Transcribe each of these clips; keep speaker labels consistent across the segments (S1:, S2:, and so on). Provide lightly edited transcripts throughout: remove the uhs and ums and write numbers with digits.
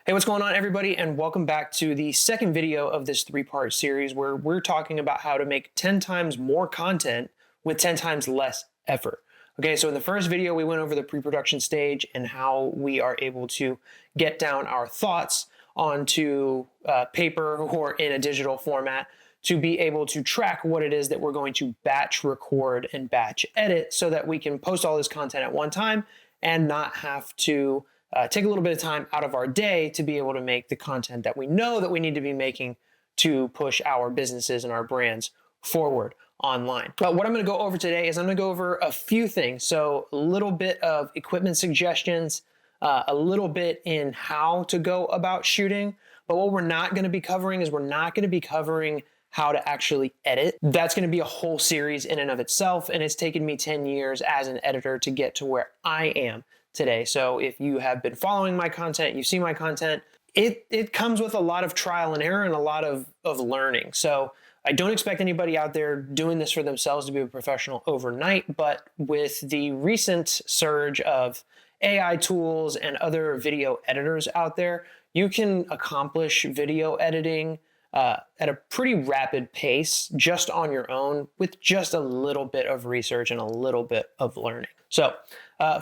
S1: Hey, what's going on, everybody? And welcome back to the second video of this three-part series where we're talking about how to make 10 times more content with 10 times less effort. Okay, so in the first video, we went over the pre-production stage and how we are able to get down our thoughts onto paper or in a digital format to be able to track what it is that we're going to batch record and batch edit so that we can post all this content at one time and not have to take a little bit of time out of our day to be able to make the content that we know that we need to be making to push our businesses and our brands forward online. But what I'm going to go over today is I'm going to go over a few things. So a little bit of equipment suggestions, a little bit in how to go about shooting. But what we're not going to be covering is we're not going to be covering how to actually edit. That's going to be a whole series in and of itself. And it's taken me 10 years as an editor to get to where I am today. So if you have been following my content, you see my content, it comes with a lot of trial and error and a lot of learning. So I don't expect anybody out there doing this for themselves to be a professional overnight, but with the recent surge of AI tools and other video editors out there, you can accomplish video editing at a pretty rapid pace just on your own with just a little bit of research and a little bit of learning. So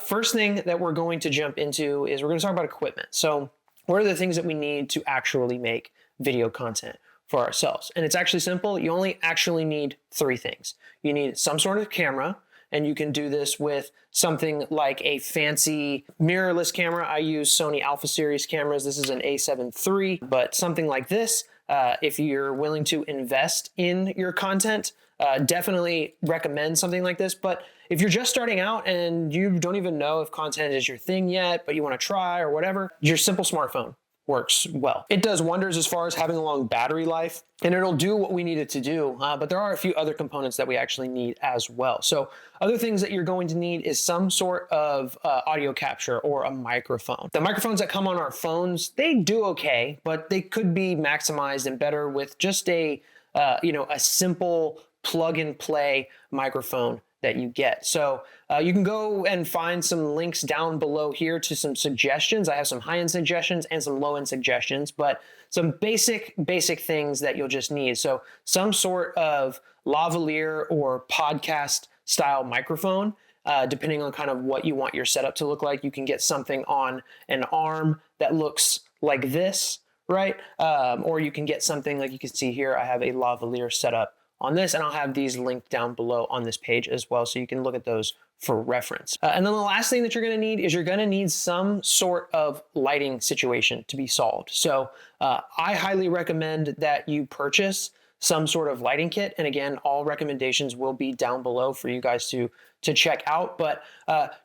S1: first thing that we're going to jump into is we're going to talk about equipment. So what are the things that we need to actually make video content for ourselves? And it's actually simple. You only actually need three things. You need some sort of camera, and you can do this with something like a fancy mirrorless camera. I use Sony Alpha Series cameras. This is an A7 III, but something like this, if you're willing to invest in your content, definitely recommend something like this. But if you're just starting out and you don't even know if content is your thing yet, but you want to try or whatever, your simple smartphone works well. It does wonders as far as having a long battery life, and it'll do what we need it to do. But there are a few other components that we actually need as well. So other things that you're going to need is some sort of audio capture or a microphone. The microphones that come on our phones, they do okay, but they could be maximized and better with just a simple plug and play microphone that you get. So you can go and find some links down below here to some suggestions. I have some high-end suggestions and some low-end suggestions, but some basic things that you'll just need. So some sort of lavalier or podcast style microphone, depending on kind of what you want your setup to look like. You can get something on an arm that looks like this, right? Or you can get something like you can see here. I have a lavalier setup on this, and I'll have these linked down below on this page as well, so you can look at those for reference. And then the last thing that you're going to need is you're going to need some sort of lighting situation to be solved. So I highly recommend that you purchase some sort of lighting kit. And again, all recommendations will be down below for you guys to check out. But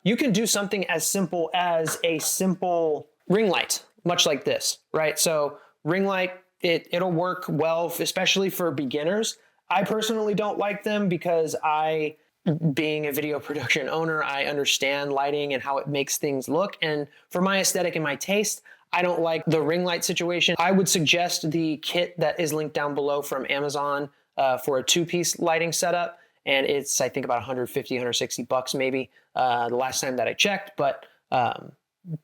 S1: you can do something as simple as a simple ring light, much like this, right? So ring light, it'll work well, especially for beginners. I personally don't like them because being a video production owner, I understand lighting and how it makes things look. And for my aesthetic and my taste, I don't like the ring light situation. I would suggest the kit that is linked down below from Amazon for a two-piece lighting setup. And it's, I think, about 150, 160 bucks maybe the last time that I checked. But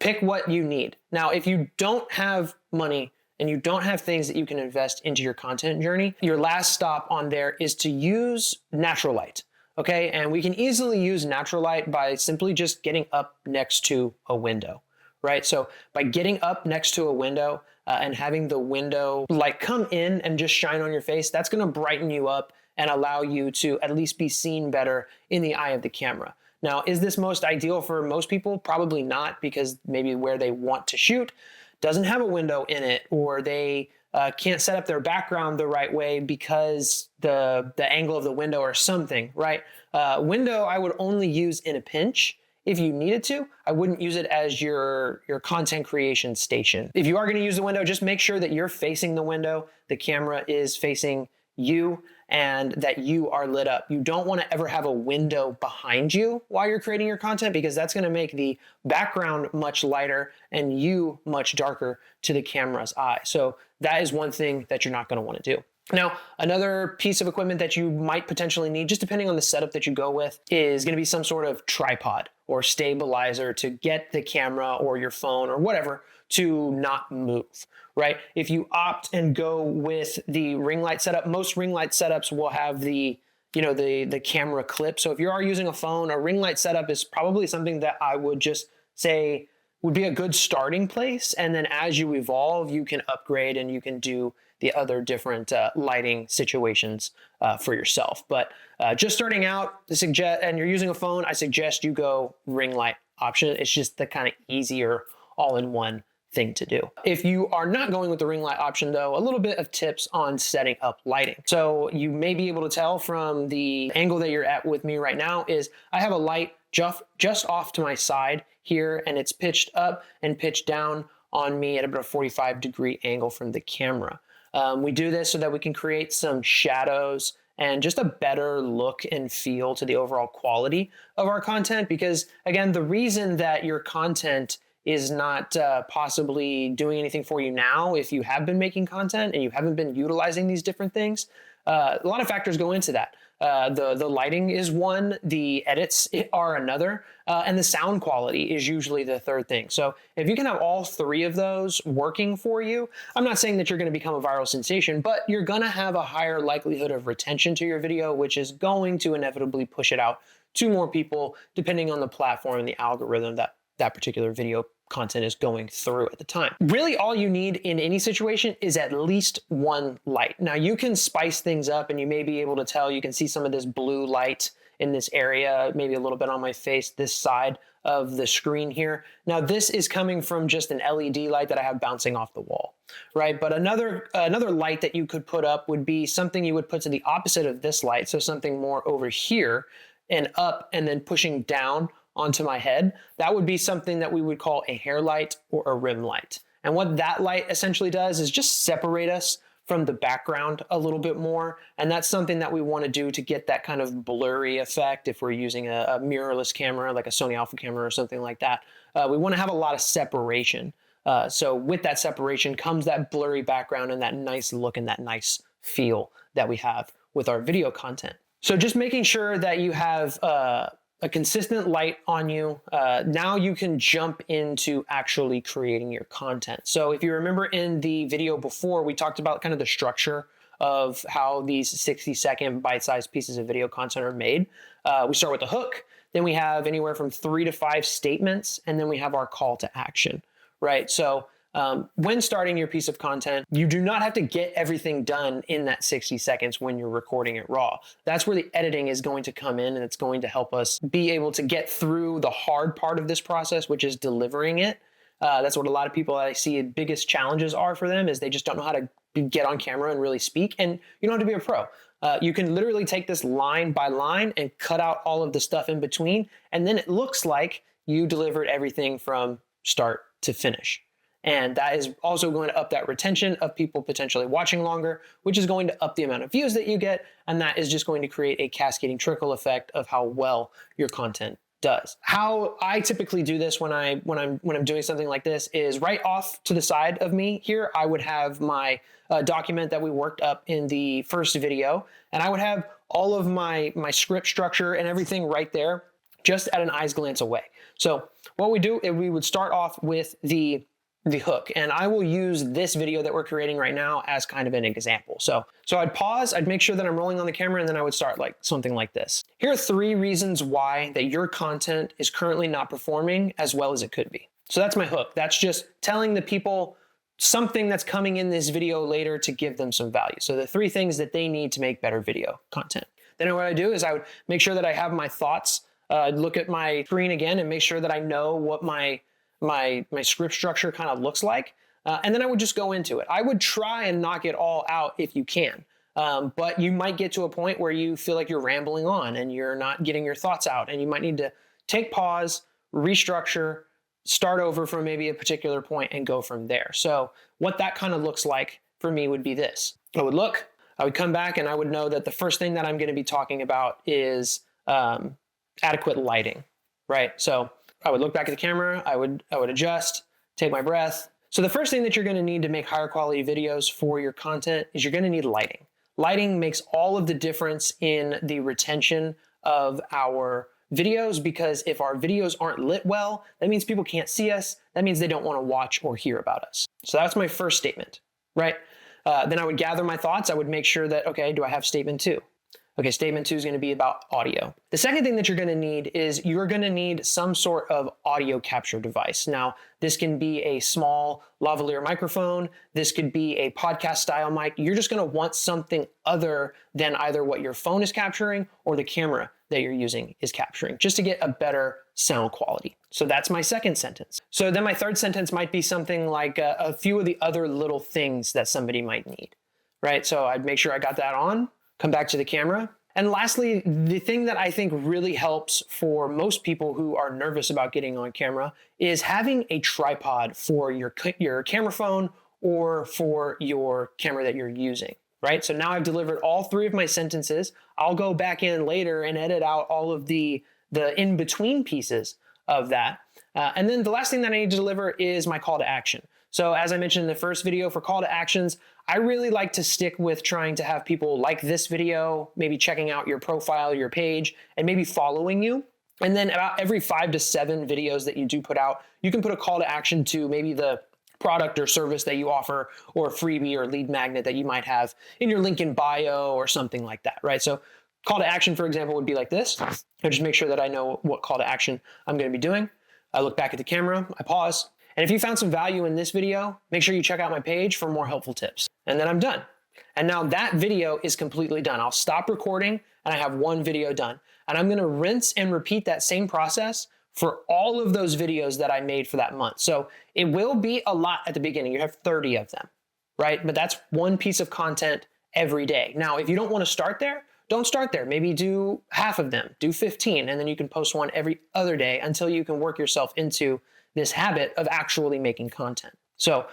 S1: pick what you need. Now, if you don't have money and you don't have things that you can invest into your content journey, your last stop on there is to use natural light, okay? And we can easily use natural light by simply just getting up next to a window, right? So by getting up next to a window and having the window light come in and just shine on your face, that's gonna brighten you up and allow you to at least be seen better in the eye of the camera. Now, is this most ideal for most people? Probably not, because maybe where they want to shoot doesn't have a window in it, or they can't set up their background the right way because the angle of the window or something, right? Window I would only use in a pinch if you needed to. I wouldn't use it as your content creation station. If you are gonna use the window, just make sure that you're facing the window, the camera is facing you, and that you are lit up. You don't want to ever have a window behind you while you're creating your content, because that's going to make the background much lighter and you much darker to the camera's eye. So that is one thing that you're not going to want to do. Now, another piece of equipment that you might potentially need, just depending on the setup that you go with, is going to be some sort of tripod or stabilizer to get the camera or your phone or whatever to not move, right? If you opt and go with the ring light setup, most ring light setups will have the the camera clip. So if you are using a phone, a ring light setup is probably something that I would just say would be a good starting place. And then as you evolve, you can upgrade and you can do the other different lighting situations for yourself. But just starting out, and you're using a phone, I suggest you go ring light option. It's just the kind of easier all-in-one thing to do. If you are not going with the ring light option though, a little bit of tips on setting up lighting. So you may be able to tell from the angle that you're at with me right now is I have a light just off to my side here, and it's pitched up and pitched down on me at about a 45-degree angle from the camera. We do this so that we can create some shadows and just a better look and feel to the overall quality of our content. Because again, the reason that your content is not possibly doing anything for you now, if you have been making content and you haven't been utilizing these different things, a lot of factors go into that. The lighting is one, the edits are another, and the sound quality is usually the third thing. So if you can have all three of those working for you, I'm not saying that you're going to become a viral sensation, but you're going to have a higher likelihood of retention to your video, which is going to inevitably push it out to more people, depending on the platform and the algorithm that particular video content is going through at the time. Really, all you need in any situation is at least one light. Now, you can spice things up, and you may be able to tell, you can see some of this blue light in this area, maybe a little bit on my face, this side of the screen here. Now, this is coming from just an LED light that I have bouncing off the wall, right? But another light that you could put up would be something you would put to the opposite of this light, so something more over here and up and then pushing down onto my head. That would be something that we would call a hair light or a rim light. And what that light essentially does is just separate us from the background a little bit more. And that's something that we want to do to get that kind of blurry effect if we're using a mirrorless camera like a Sony Alpha camera or something like that. We want to have a lot of separation. So with that separation comes that blurry background and that nice look and that nice feel that we have with our video content. So just making sure that you have a consistent light on you. Now you can jump into actually creating your content. So if you remember in the video before, we talked about kind of the structure of how these 60-second bite-sized pieces of video content are made. We start with the hook, then we have anywhere from 3 to 5 statements, and then we have our call to action, right? So when starting your piece of content, you do not have to get everything done in that 60 seconds when you're recording it raw. That's where the editing is going to come in, and it's going to help us be able to get through the hard part of this process, which is delivering it. That's what a lot of people I see biggest challenges are for them, is they just don't know how to get on camera and really speak. And you don't have to be a pro. You can literally take this line by line and cut out all of the stuff in between, and then it looks like you delivered everything from start to finish. And that is also going to up that retention of people potentially watching longer, which is going to up the amount of views that you get. And that is just going to create a cascading trickle effect of how well your content does. How I typically do this when I'm doing something like this is right off to the side of me here, I would have my document that we worked up in the first video, and I would have all of my script structure and everything right there, just at an eye's glance away. So what we do is we would start off with the hook, and I will use this video that we're creating right now as kind of an example. So I'd pause, I'd make sure that I'm rolling on the camera, and then I would start like something like this. Here are 3 reasons why that your content is currently not performing as well as it could be. So that's my hook. That's just telling the people something that's coming in this video later to give them some value. So the 3 things that they need to make better video content. Then what I do is I would make sure that I have my thoughts, look at my screen again and make sure that I know what my script structure kind of looks like. And then I would just go into it. I would try and knock it all out if you can. But you might get to a point where you feel like you're rambling on and you're not getting your thoughts out, and you might need to take pause, restructure, start over from maybe a particular point and go from there. So what that kind of looks like for me would be this. I would come back and I would know that the first thing that I'm going to be talking about is adequate lighting, right? So I would look back at the camera, I would adjust, take my breath. So the first thing that you're going to need to make higher quality videos for your content is you're going to need lighting. Lighting makes all of the difference in the retention of our videos, because if our videos aren't lit well, that means people can't see us. That means they don't want to watch or hear about us. So that's my first statement, right? Then I would gather my thoughts. I would make sure that, okay, do I have statement two? Okay, statement two is going to be about audio. The second thing that you're going to need is you're going to need some sort of audio capture device. Now, this can be a small lavalier microphone. This could be a podcast style mic. You're just going to want something other than either what your phone is capturing or the camera that you're using is capturing, just to get a better sound quality. So that's my second sentence. So then my third sentence might be something like a few of the other little things that somebody might need, right? So I'd make sure I got that on, come back to the camera. And lastly, the thing that I think really helps for most people who are nervous about getting on camera is having a tripod for your camera phone or for your camera that you're using, right? So now I've delivered all three of my sentences. I'll go back in later and edit out all of the in-between pieces of that. And then the last thing that I need to deliver is my call to action. So as I mentioned in the first video, for call to actions, I really like to stick with trying to have people like this video, maybe checking out your profile, your page, and maybe following you. And then about every 5 to 7 videos that you do put out, you can put a call to action to maybe the product or service that you offer, or a freebie or lead magnet that you might have in your link in bio or something like that, right? So call to action, for example, would be like this. I just make sure that I know what call to action I'm going to be doing. I look back at the camera, I pause. And if you found some value in this video, make sure you check out my page for more helpful tips. And then I'm done. And now that video is completely done. I'll stop recording and I have one video done. And I'm going to rinse and repeat that same process for all of those videos that I made for that month. So it will be a lot at the beginning. You have 30 of them, right? But that's one piece of content every day. Now, if you don't want to start there, don't start there. Maybe do half of them, do 15, and then you can post one every other day until you can work yourself into this habit of actually making content. So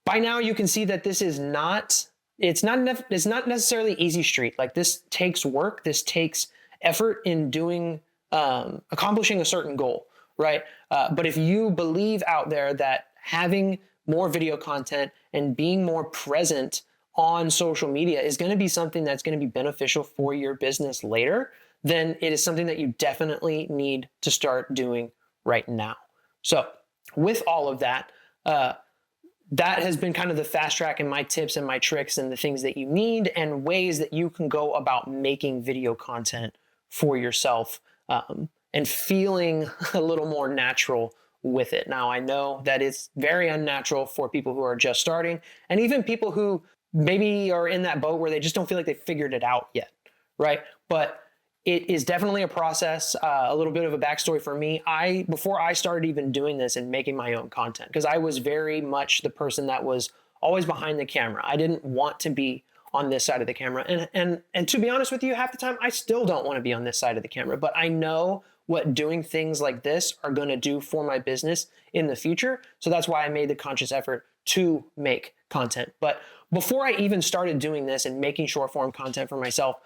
S1: by now you can see that this is not necessarily easy street. Like, this takes work, this takes effort in doing, accomplishing a certain goal, right? But if you believe out there that having more video content and being more present on social media is going to be something that's going to be beneficial for your business later, then it is something that you definitely need to start doing right now. So with all of that, that has been kind of the fast track and my tips and my tricks and the things that you need and ways that you can go about making video content for yourself, and feeling a little more natural with it. Now, I know that it's very unnatural for people who are just starting, and even people who maybe are in that boat where they just don't feel like they figured it out yet, right? But it is definitely a process. A little bit of a backstory for me. Before I started even doing this and making my own content, because I was very much the person that was always behind the camera. I didn't want to be on this side of the camera. And to be honest with you, half the time, I still don't want to be on this side of the camera, but I know what doing things like this are going to do for my business in the future. So that's why I made the conscious effort to make content. But before I even started doing this and making short form content for myself,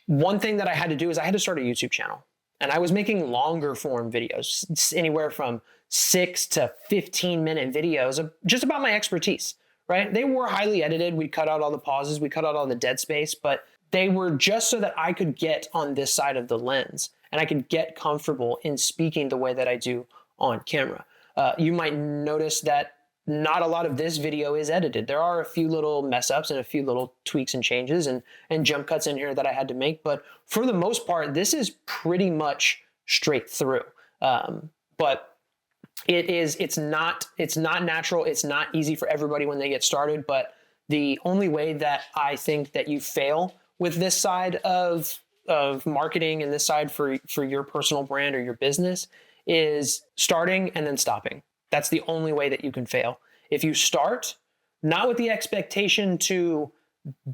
S1: one thing that I had to do is I had to start a YouTube channel. And I was making longer form videos, anywhere from 6 to 15-minute videos of just about my expertise, right? They were highly edited. We cut out all the pauses. We cut out all the dead space, but they were just so that I could get on this side of the lens and I could get comfortable in speaking the way that I do on camera. You might notice that not a lot of this video is edited. There are a few little mess ups and a few little tweaks and changes and jump cuts in here that I had to make. But for the most part, this is pretty much straight through. But it's not natural. It's not easy for everybody when they get started. But the only way that I think that you fail with this side of marketing and this side for your personal brand or your business is starting and then stopping. That's the only way that you can fail. If you start not with the expectation to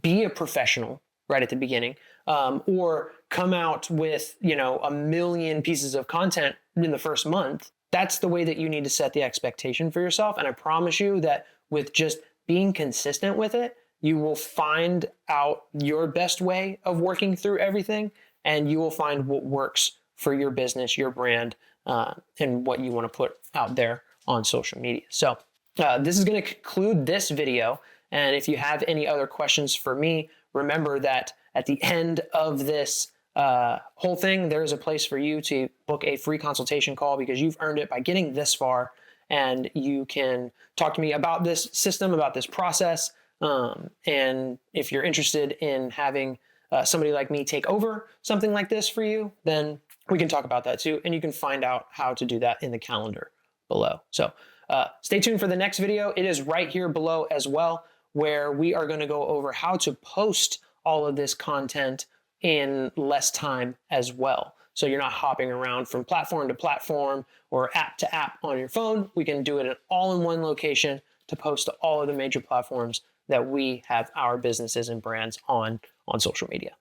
S1: be a professional right at the beginning, or come out with, 1 million pieces of content in the first month, that's the way that you need to set the expectation for yourself. And I promise you that with just being consistent with it, you will find out your best way of working through everything, and you will find what works for your business, your brand, and what you want to put out there on social media. So this is going to conclude this video. And if you have any other questions for me, remember that at the end of this whole thing, there is a place for you to book a free consultation call because you've earned it by getting this far, and you can talk to me about this system, about this process. And if you're interested in having somebody like me take over something like this for you, then we can talk about that too. And you can find out how to do that in the calendar below. So stay tuned for the next video. It is right here below as well, where we are going to go over how to post all of this content in less time as well. So you're not hopping around from platform to platform or app to app on your phone. We can do it all in one location to post to all of the major platforms that we have our businesses and brands on social media.